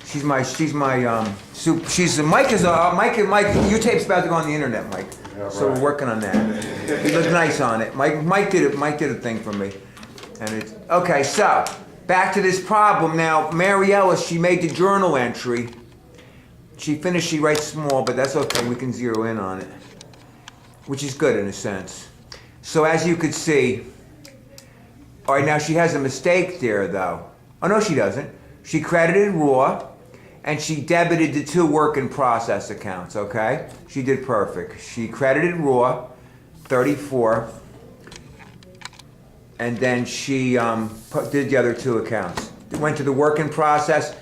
She's my Mike, your tape's about to go on the internet, Mike. Yeah, right. So we're working on that. You look nice on it. Mike did a thing for me. And it's okay, so back to this problem now. Mariella, she made the journal entry. She finished, she writes small, but that's okay, we can zero in on it. Which is good in a sense. So as you could see, all right, now she has a mistake there though. Oh no, she doesn't. She credited raw, and she debited the 2 work in process accounts, okay? She did perfect. She credited raw, 34, and then she did the other 2 accounts. Went to the work in process.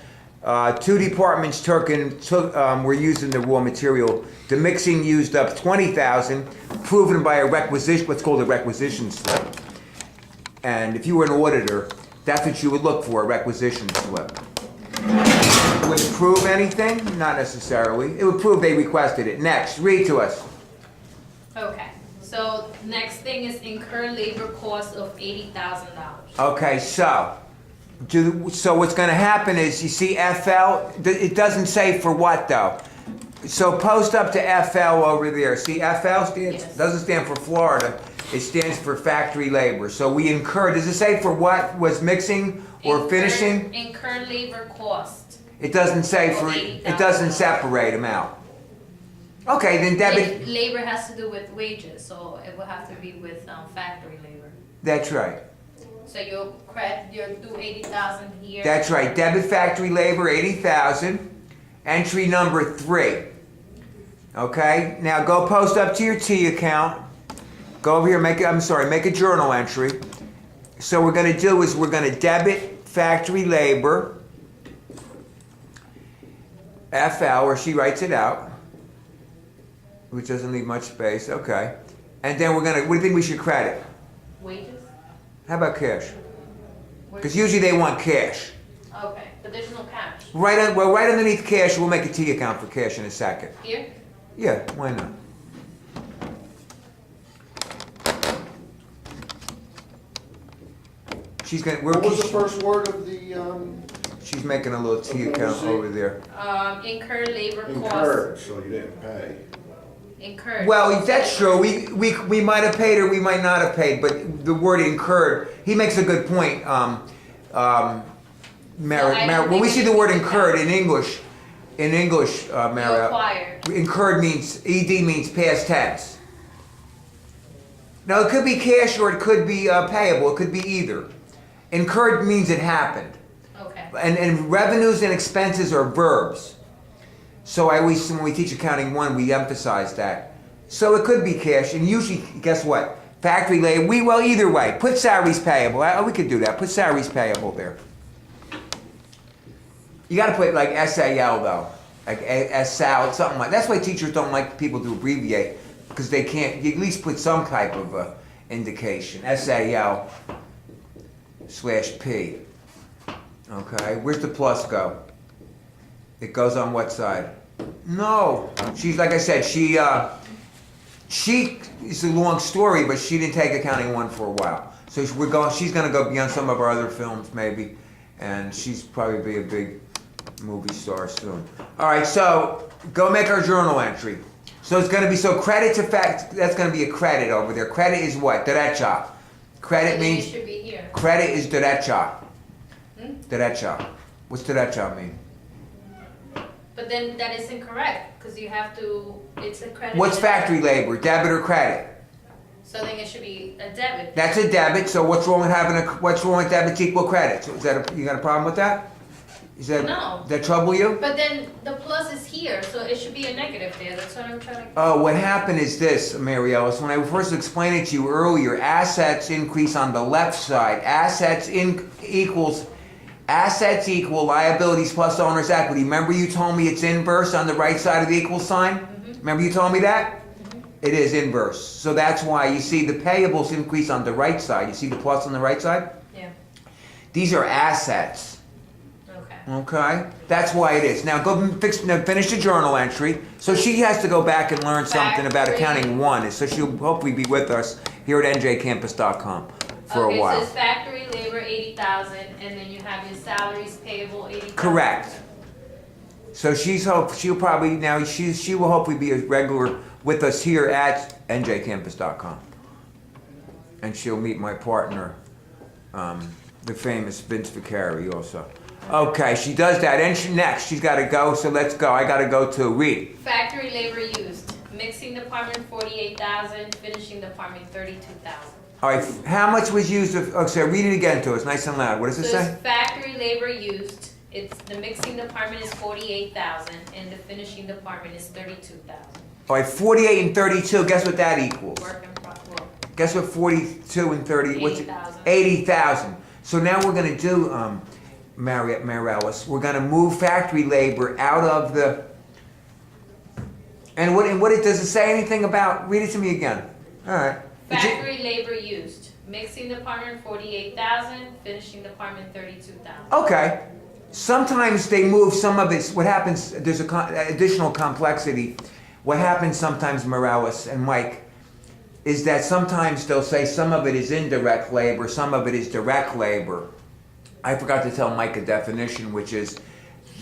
2 departments were using the raw material. The mixing used up 20,000, proven by a requisition, what's called a requisition slip. And if you were an auditor, that's what you would look for, a requisition slip. Would it prove anything? Not necessarily. It would prove they requested it. Next, read to us. Okay, so next thing is incur labor costs of $80,000. Okay, so what's going to happen is, you see FL, it doesn't say for what though. So post up to FL over there. See, FL doesn't stand for Florida. It stands for factory labor. So we incur, does it say for what? Was mixing or finishing? Incur labor cost. It doesn't say for, it doesn't separate them out. Okay, then debit. Labor has to do with wages, so it will have to be with factory labor. That's right. So you'll do 80,000 here. That's right. Debit factory labor, 80,000. Entry number 3. Okay. Now go post up to your T account. Go over here. Make a journal entry. So what we're going to do is we're going to debit factory labor. FL, where she writes it out, which doesn't leave much space. Okay. And then we're going to. What do you think we should credit? Wages. How about cash? Because usually they want cash. Okay, but there's no cash. Right underneath cash, we'll make a T account for cash in a second. Here? Yeah, why not? She's gonna. What was the first word of the? She's making a little T account over there. Incur labor costs. Incurred, so you didn't pay. Incurred. Well, that's true. We might have paid or we might not have paid, but the word incurred, he makes a good point. When we see the word incurred in English, incurred means, ED means past tense. Now it could be cash or it could be payable, it could be either. Incurred means it happened. Okay. And revenues and expenses are verbs. So when we teach accounting 1, we emphasize that. So it could be cash, and usually, guess what? Factory labor, well, either way, put salaries payable. We could do that, put salaries payable there. You gotta put like SAL though, like SAL, something like that. That's why teachers don't like people to abbreviate, because they can't, you at least put some type of indication. SAL/P. Okay, where's the plus go? It goes on what side? No, she's, like I said, she it's a long story, but she didn't take accounting 1 for a while. So she's gonna go be on some of our other films maybe, and she's probably be a big movie star soon. All right, so go make our journal entry. So it's gonna be, so credit to fact, that's gonna be a credit over there. Credit is what? Derecha. Credit means, it should be here. credit is derecha. Derecha. What's derecha mean? But then that is incorrect, because you have to, it's a credit. What's factory labor, debit or credit? So then it should be a debit. That's a debit, so what's wrong with what's wrong with debits equal credit? Is that you got a problem with that? No. Does that trouble you? But then the plus is here, so it should be a negative there, that's what I'm trying to. Oh, what happened is this, Mary Ellis, when I first explained it to you earlier, assets increase on the left side. Assets equal liabilities plus owner's equity. Remember you told me it's inverse on the right side of the equal sign? Mm-hmm. Remember you told me that? Mm-hmm. It is inverse. So that's why you see the payables increase on the right side. You see the plus on the right side? Yeah. These are assets. Okay. Okay? That's why it is. Now go finish the journal entry. So she has to go back and learn something about accounting 1. So she'll hopefully be with us here at NJCampus.com for a while. Okay, so it's factory labor 80,000, and then you have your salaries payable 80,000. Correct. So she'll probably, now she will hopefully be a regular with us here at NJCampus.com. And she'll meet my partner, the famous Vince Vicari also. Okay, she does that, and she's gotta go, so let's go. I gotta go to Reed. Factory labor used, mixing department 48,000, finishing department 32,000. All right, how much was used of, oh, so read it again to us, nice and loud. What does it So say? it's factory labor used, it's, the mixing department is 48,000 and the finishing department is 32,000. All right, 48 and 32, guess what that equals? Work in progress. Guess what 42 and 30, what's it? 80,000. 80,000. So now we're gonna do, Mariellis, we're gonna move factory labor out of the, and what it, does it say anything about, read it to me again. All right. Factory labor used, mixing department 48,000, finishing department 32,000. Okay. Sometimes they move some of it, what happens, there's additional complexity. What happens sometimes, Morales and Mike, is that sometimes they'll say some of it is indirect labor, some of it is direct labor. I forgot to tell Mike a definition, which is,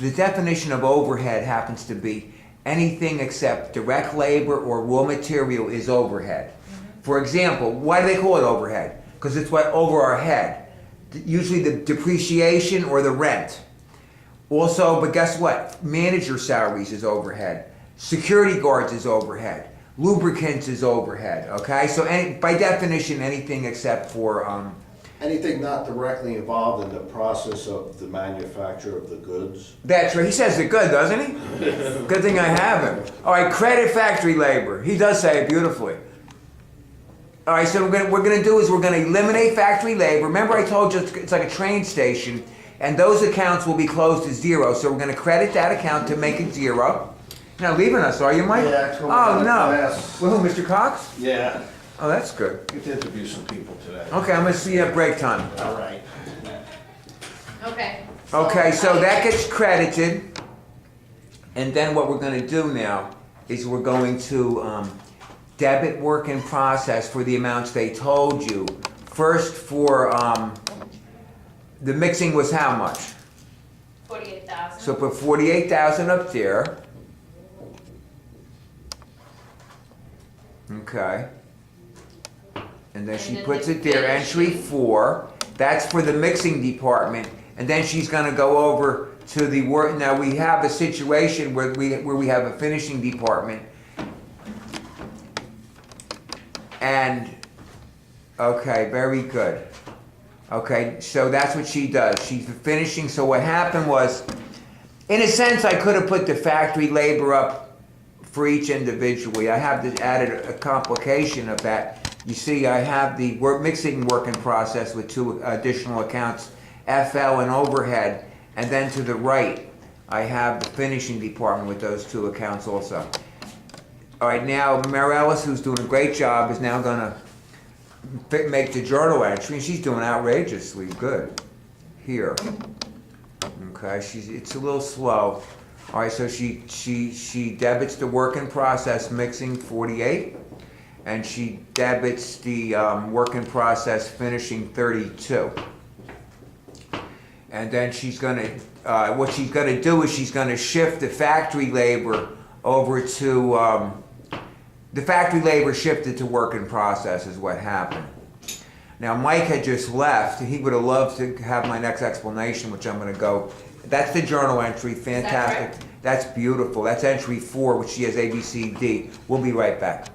the definition of overhead happens to be anything except direct labor or raw material is overhead. For example, why do they call it overhead? Because it's what over our head. Usually the depreciation or the rent. Also, but guess what? Manager salaries is overhead. Security guards is overhead. Lubricants is overhead, okay? So by definition, anything except for, Anything not directly involved in the process of the manufacture of the goods? that's right. He says it good, doesn't he? Good thing I have him. All right, credit factory labor. He does say it beautifully. All right, so what we're gonna do is we're gonna eliminate factory labor. Remember I told you it's like a train station, and those accounts will be closed to zero. So we're gonna credit that account to make it zero. You're not leaving us, are you, Mike? Yeah, it's going Oh, to no. class. Well, who, Mr. Cox? Yeah. Oh, that's good. Get to interview some people today. Okay, I'm gonna see you at break time. All right. Okay. Okay, so that gets credited, and then what we're gonna do now is we're going to debit work in process for the amounts they told you. First for, the mixing was how much? 48,000. So put 48,000 up there. Okay. And then she then puts the it there, entry finishing. 4. That's for the mixing department. And then she's gonna go over to the work. Now we have a situation where we have a finishing department. And, okay, very good. Okay, so that's what she does. She's finishing, so what happened was, in a sense, I could have put the factory labor up for each individually. I have added a complication of that. You see, I have the mixing work in process with 2 additional accounts, FL and overhead, and then to the right, I have the finishing department with those 2 accounts also. All right, now Mariellis, who's doing a great job, is now gonna make the journal entry, and she's doing outrageously good here. Okay, it's a little slow. All right, so she debits the work in process mixing 48, and she debits the work in process finishing 32. And then she's gonna, what she's gonna do is she's gonna shift the factory labor over to, the factory labor shifted to work in process is what happened. Now Mike had just left. He would have loved to have my next explanation, which I'm gonna go. That's the journal entry, fantastic. correct? That's beautiful. That's entry 4, which she has A, B, C, D. We'll be right back.